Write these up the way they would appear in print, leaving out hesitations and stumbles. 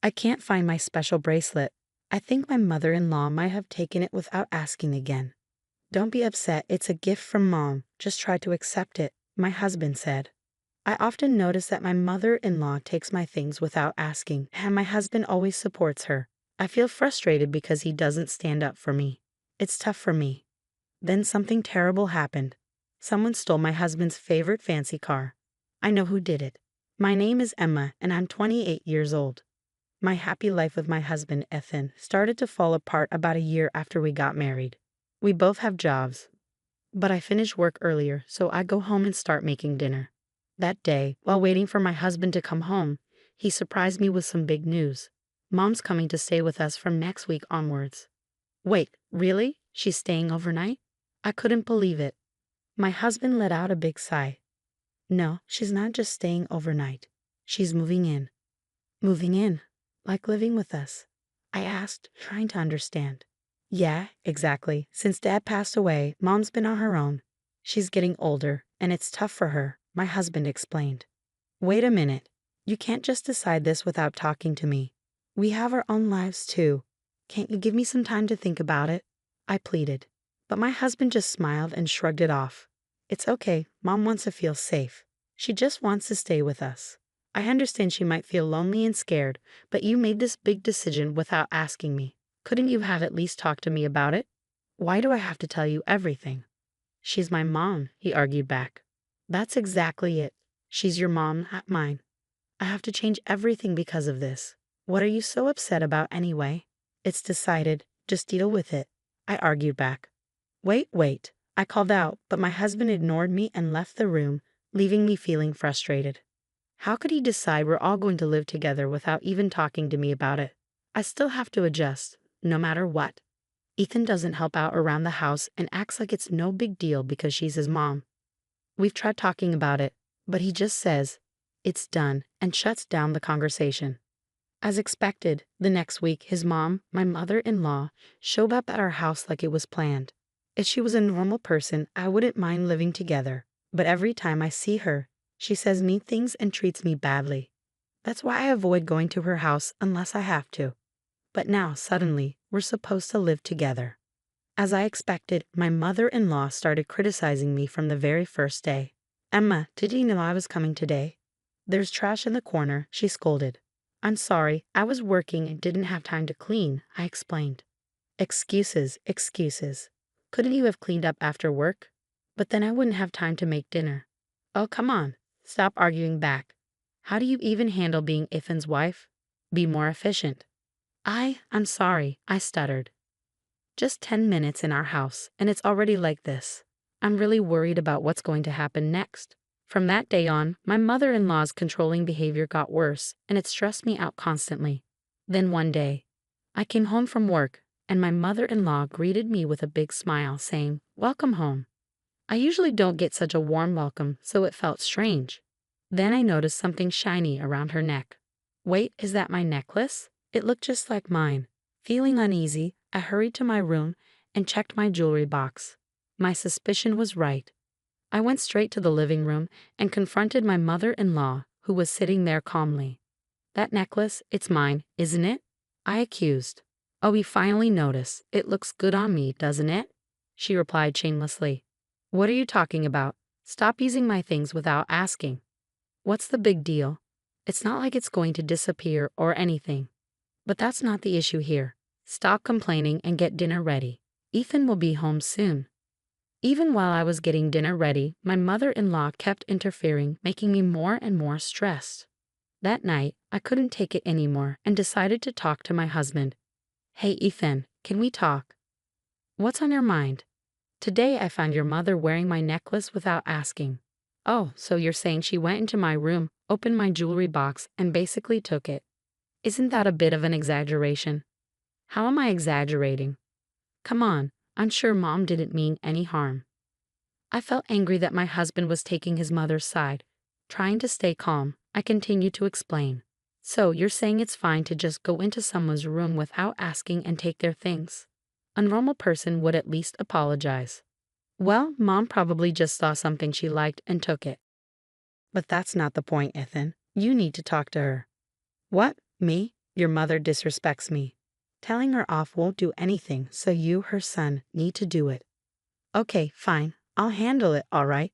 I can't find my special bracelet. I think my mother-in-law might have taken it without asking again. Don't be upset, it's a gift from Mom. Just try to accept it, my husband said. I often notice that my mother-in-law takes my things without asking, and my husband always supports her. I feel frustrated because he doesn't stand up for me. It's tough for me. Then something terrible happened. Someone stole my husband's favorite fancy car. I know who did it. My name is Emma, and I'm 28 years old. My happy life with my husband, Ethan, started to fall apart about a year after we got married. We both have jobs, but I finish work earlier, so I go home and start making dinner. That day, while waiting for my husband to come home, he surprised me with some big news. Mom's coming to stay with us from next week onwards. Wait, really? She's staying overnight? I couldn't believe it. My husband let out a big sigh. No, she's not just staying overnight. She's moving in. Moving in? Like living with us? I asked, trying to understand. Yeah, exactly. Since Dad passed away, Mom's been on her own. She's getting older, and it's tough for her, my husband explained. Wait a minute. You can't just decide this without talking to me. We have our own lives too. Can't you give me some time to think about it? I pleaded. But my husband just smiled and shrugged it off. It's okay, Mom wants to feel safe. She just wants to stay with us. I understand she might feel lonely and scared, but you made this big decision without asking me. Couldn't you have at least talked to me about it? Why do I have to tell you everything? She's my mom, he argued back. That's exactly it. She's your mom, not mine. I have to change everything because of this. What are you so upset about anyway? It's decided. Just deal with it, I argued back. Wait. I called out, but my husband ignored me and left the room, leaving me feeling frustrated. How could he decide we're all going to live together without even talking to me about it? I still have to adjust, no matter what. Ethan doesn't help out around the house and acts like it's no big deal because she's his mom. We've tried talking about it, but he just says, it's done, and shuts down the conversation. As expected, the next week his mom, my mother-in-law, showed up at our house like it was planned. If she was a normal person, I wouldn't mind living together, but every time I see her, she says mean things and treats me badly. That's why I avoid going to her house unless I have to. But now, suddenly, we're supposed to live together. As I expected, my mother-in-law started criticizing me from the very first day. Emma, did you know I was coming today? There's trash in the corner, she scolded. I'm sorry, I was working and didn't have time to clean, I explained. Excuses. Couldn't you have cleaned up after work? But then I wouldn't have time to make dinner. Oh, come on. Stop arguing back. How do you even handle being Ethan's wife? Be more efficient. I'm sorry, I stuttered. Just 10 minutes in our house, and it's already like this. I'm really worried about what's going to happen next. From that day on, my mother-in-law's controlling behavior got worse, and it stressed me out constantly. Then one day, I came home from work, and my mother-in-law greeted me with a big smile, saying, "Welcome home." I usually don't get such a warm welcome, so it felt strange. Then I noticed something shiny around her neck. Wait, is that my necklace? It looked just like mine. Feeling uneasy, I hurried to my room and checked my jewelry box. My suspicion was right. I went straight to the living room and confronted my mother-in-law, who was sitting there calmly. That necklace, it's mine, isn't it? I accused. Oh, we finally noticed. It looks good on me, doesn't it? She replied shamelessly. What are you talking about? Stop using my things without asking. What's the big deal? It's not like it's going to disappear or anything. But that's not the issue here. Stop complaining and get dinner ready. Ethan will be home soon. Even while I was getting dinner ready, my mother-in-law kept interfering, making me more and more stressed. That night, I couldn't take it anymore and decided to talk to my husband. Hey, Ethan, can we talk? What's on your mind? Today I found your mother wearing my necklace without asking. Oh, so you're saying she went into my room, opened my jewelry box, and basically took it. Isn't that a bit of an exaggeration? How am I exaggerating? Come on, I'm sure Mom didn't mean any harm. I felt angry that my husband was taking his mother's side. Trying to stay calm, I continued to explain. So you're saying it's fine to just go into someone's room without asking and take their things? A normal person would at least apologize. Well, Mom probably just saw something she liked and took it. But that's not the point, Ethan. You need to talk to her. What? Me? Your mother disrespects me. Telling her off won't do anything, so you, her son, need to do it. Okay, fine. I'll handle it, all right.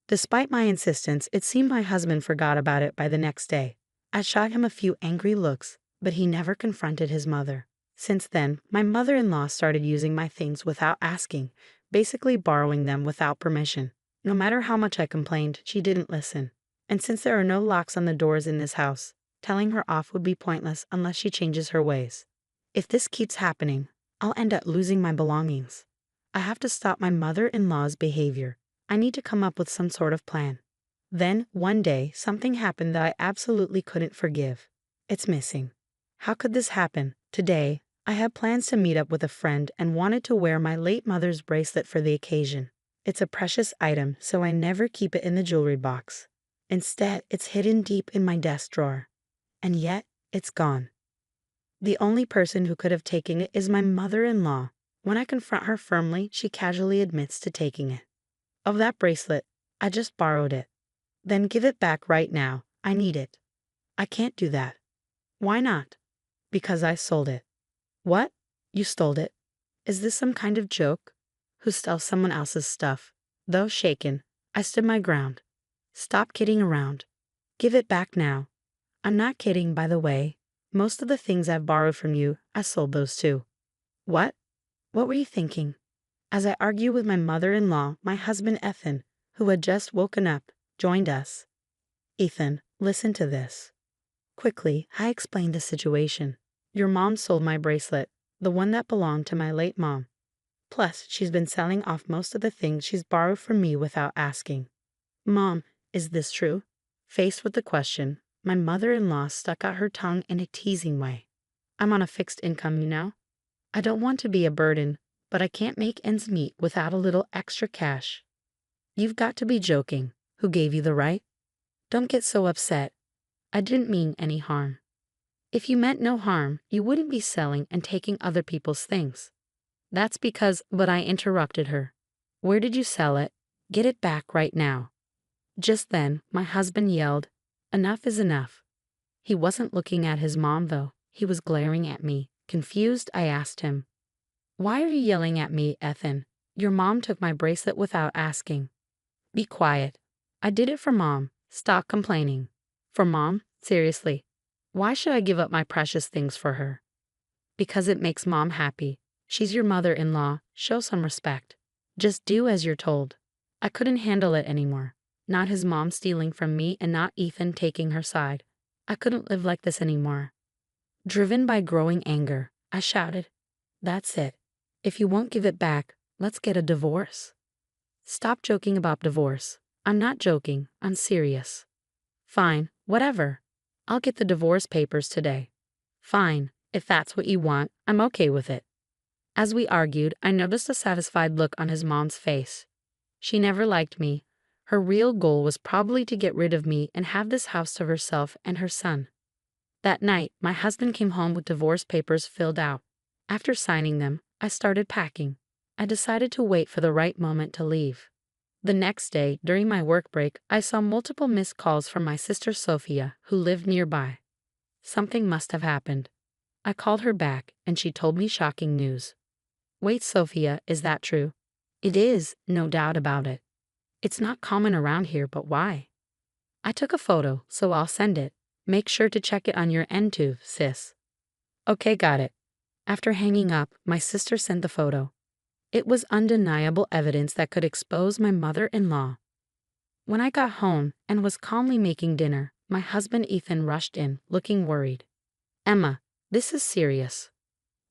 Despite my insistence, it seemed my husband forgot about it by the next day. I shot him a few angry looks, but he never confronted his mother. Since then, my mother-in-law started using my things without asking, basically borrowing them without permission. No matter how much I complained, she didn't listen. And since there are no locks on the doors in this house, telling her off would be pointless unless she changes her ways. If this keeps happening, I'll end up losing my belongings. I have to stop my mother-in-law's behavior. I need to come up with some sort of plan. Then, one day, something happened that I absolutely couldn't forgive. It's missing. How could this happen? Today, I had plans to meet up with a friend and wanted to wear my late mother's bracelet for the occasion. It's a precious item, so I never keep it in the jewelry box. Instead, it's hidden deep in my desk drawer. And yet, it's gone. The only person who could have taken it is my mother-in-law. When I confront her firmly, she casually admits to taking it. Of that bracelet, I just borrowed it. Then give it back right now. I need it. I can't do that. Why not? Because I sold it. What? You stole it? Is this some kind of joke? Who steals someone else's stuff? Though shaken, I stood my ground. Stop kidding around. Give it back now. I'm not kidding, by the way. Most of the things I've borrowed from you, I sold those too. What? What were you thinking? As I argued with my mother-in-law, my husband Ethan, who had just woken up, joined us. Ethan, listen to this. Quickly, I explained the situation. Your mom sold my bracelet, the one that belonged to my late mom. Plus, she's been selling off most of the things she's borrowed from me without asking. Mom, is this true? Faced with the question, my mother-in-law stuck out her tongue in a teasing way. I'm on a fixed income, you know. I don't want to be a burden, but I can't make ends meet without a little extra cash. You've got to be joking. Who gave you the right? Don't get so upset. I didn't mean any harm. If you meant no harm, you wouldn't be selling and taking other people's things. That's because, but I interrupted her. Where did you sell it? Get it back right now. Just then, my husband yelled, enough is enough. He wasn't looking at his mom, though. He was glaring at me. Confused, I asked him, why are you yelling at me, Ethan? Your mom took my bracelet without asking. Be quiet. I did it for Mom. Stop complaining. For Mom? Seriously. Why should I give up my precious things for her? Because it makes Mom happy. She's your mother-in-law. Show some respect. Just do as you're told. I couldn't handle it anymore. Not his mom stealing from me and not Ethan taking her side. I couldn't live like this anymore. Driven by growing anger, I shouted, that's it. If you won't give it back, let's get a divorce. Stop joking about divorce. I'm not joking. I'm serious. Fine, whatever. I'll get the divorce papers today. Fine, if that's what you want, I'm okay with it. As we argued, I noticed a satisfied look on his mom's face. She never liked me. Her real goal was probably to get rid of me and have this house to herself and her son. That night, my husband came home with divorce papers filled out. After signing them, I started packing. I decided to wait for the right moment to leave. The next day, during my work break, I saw multiple missed calls from my sister Sophia, who lived nearby. Something must have happened. I called her back, and she told me shocking news. Wait, Sophia, is that true? It is, no doubt about it. It's not common around here, but why? I took a photo, so I'll send it. Make sure to check it on your end too, sis. Okay, got it. After hanging up, my sister sent the photo. It was undeniable evidence that could expose my mother-in-law. When I got home and was calmly making dinner, my husband Ethan rushed in, looking worried. Emma, this is serious.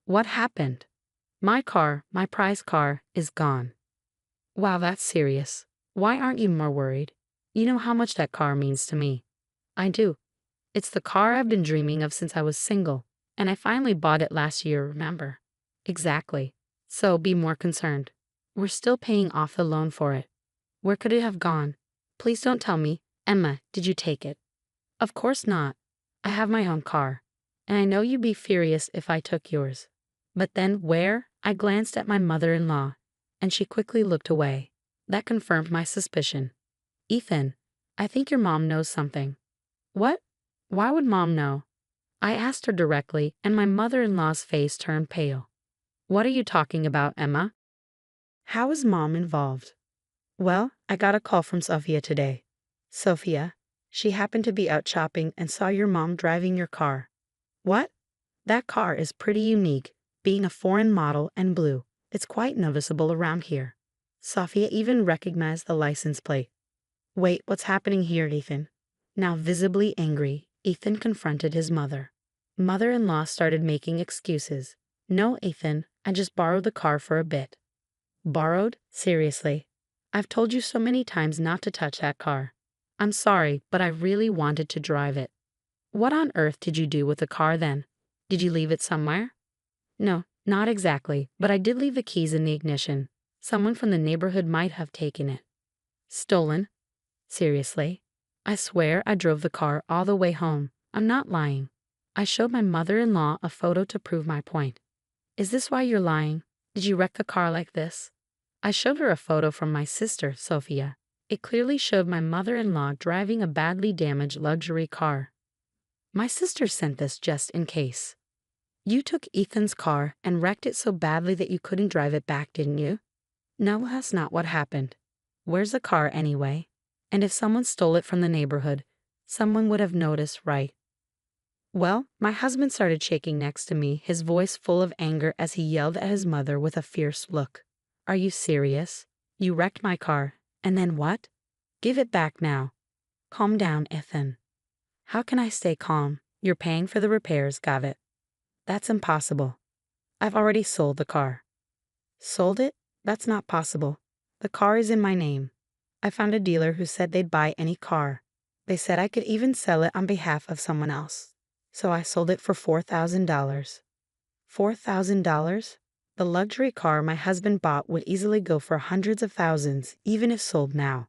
What happened? My car, my prize car, is gone. Wow, that's serious. Why aren't you more worried? You know how much that car means to me. I do. It's the car I've been dreaming of since I was single, and I finally bought it last year, remember? Exactly. So be more concerned. We're still paying off the loan for it. Where could it have gone? Please don't tell me. Emma, did you take it? Of course not. I have my own car, and I know you'd be furious if I took yours. But then where? I glanced at my mother-in-law, and she quickly looked away. That confirmed my suspicion. Ethan, I think your mom knows something. What? Why would Mom know? I asked her directly, and my mother-in-law's face turned pale. What are you talking about, Emma? How is Mom involved? Well, I got a call from Sophia today. Sophia, she happened to be out shopping and saw your mom driving your car. What? That car is pretty unique, being a foreign model and blue. It's quite noticeable around here. Sophia even recognized the license plate. Wait, what's happening here, Ethan? Now visibly angry, Ethan confronted his mother. Mother-in-law started making excuses. No, Ethan, I just borrowed the car for a bit. Borrowed? Seriously? I've told you so many times not to touch that car. I'm sorry, but I really wanted to drive it. What on earth did you do with the car then? Did you leave it somewhere? No, not exactly, but I did leave the keys in the ignition. Someone from the neighborhood might have taken it. Stolen? Seriously? I swear I drove the car all the way home. I'm not lying. I showed my mother-in-law a photo to prove my point. Is this why you're lying? Did you wreck the car like this? I showed her a photo from my sister, Sophia. It clearly showed my mother-in-law driving a badly damaged luxury car. My sister sent this just in case. You took Ethan's car and wrecked it so badly that you couldn't drive it back, didn't you? No, that's not what happened. Where's the car anyway? And if someone stole it from the neighborhood, someone would have noticed, right? Well, my husband started shaking next to me, his voice full of anger as he yelled at his mother with a fierce look. Are you serious? You wrecked my car, and then what? Give it back now. Calm down, Ethan. How can I stay calm? You're paying for the repairs, Gavit. That's impossible. I've already sold the car. Sold it? That's not possible. The car is in my name. I found a dealer who said they'd buy any car. They said I could even sell it on behalf of someone else. So I sold it for $4,000. $4,000? The luxury car my husband bought would easily go for hundreds of thousands, even if sold now.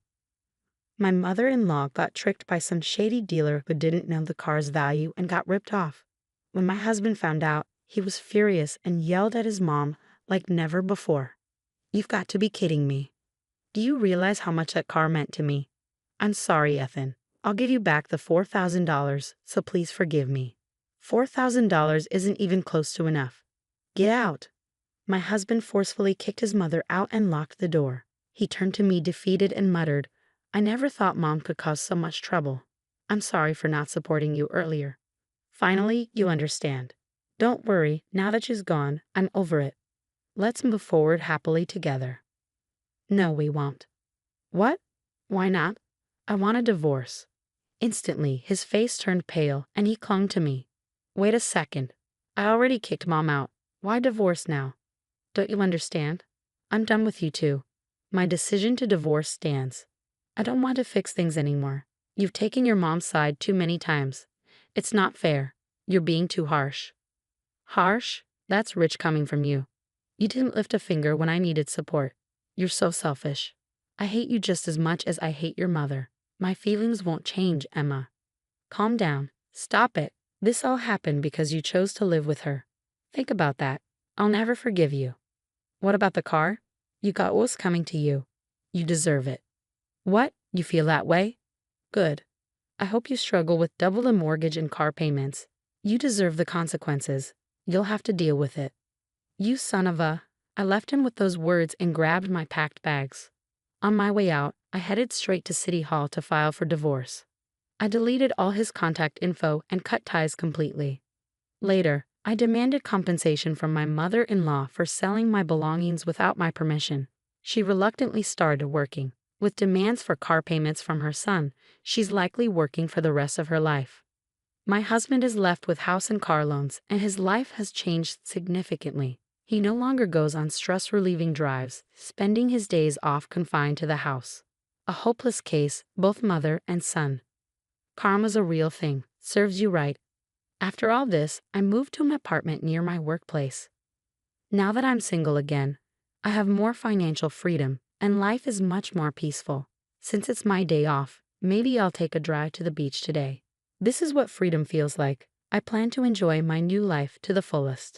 My mother-in-law got tricked by some shady dealer who didn't know the car's value and got ripped off. When my husband found out, he was furious and yelled at his mom like never before. You've got to be kidding me. Do you realize how much that car meant to me? I'm sorry, Ethan. I'll give you back the $4,000, so please forgive me. $4,000 isn't even close to enough. Get out. My husband forcefully kicked his mother out and locked the door. He turned to me defeated and muttered, I never thought Mom could cause so much trouble. I'm sorry for not supporting you earlier. Finally, you understand. Don't worry, now that she's gone, I'm over it. Let's move forward happily together. No, we won't. What? Why not? I want a divorce. Instantly, his face turned pale and he clung to me. Wait a second. I already kicked Mom out. Why divorce now? Don't you understand? I'm done with you two. My decision to divorce stands. I don't want to fix things anymore. You've taken your mom's side too many times. It's not fair. You're being too harsh. Harsh? That's rich coming from you. You didn't lift a finger when I needed support. You're so selfish. I hate you just as much as I hate your mother. My feelings won't change, Emma. Calm down. Stop it. This all happened because you chose to live with her. Think about that. I'll never forgive you. What about the car? You got what was coming to you. You deserve it. What? You feel that way? Good. I hope you struggle with double the mortgage and car payments. You deserve the consequences. You'll have to deal with it. You son of a... I left him with those words and grabbed my packed bags. On my way out, I headed straight to City Hall to file for divorce. I deleted all his contact info and cut ties completely. Later, I demanded compensation from my mother-in-law for selling my belongings without my permission. She reluctantly started working. With demands for car payments from her son, she's likely working for the rest of her life. My husband is left with house and car loans, and his life has changed significantly. He no longer goes on stress-relieving drives, spending his days off confined to the house. A hopeless case, both mother and son. Karma's a real thing, serves you right. After all this, I moved to an apartment near my workplace. Now that I'm single again, I have more financial freedom, and life is much more peaceful. Since it's my day off, maybe I'll take a drive to the beach today. This is what freedom feels like. I plan to enjoy my new life to the fullest.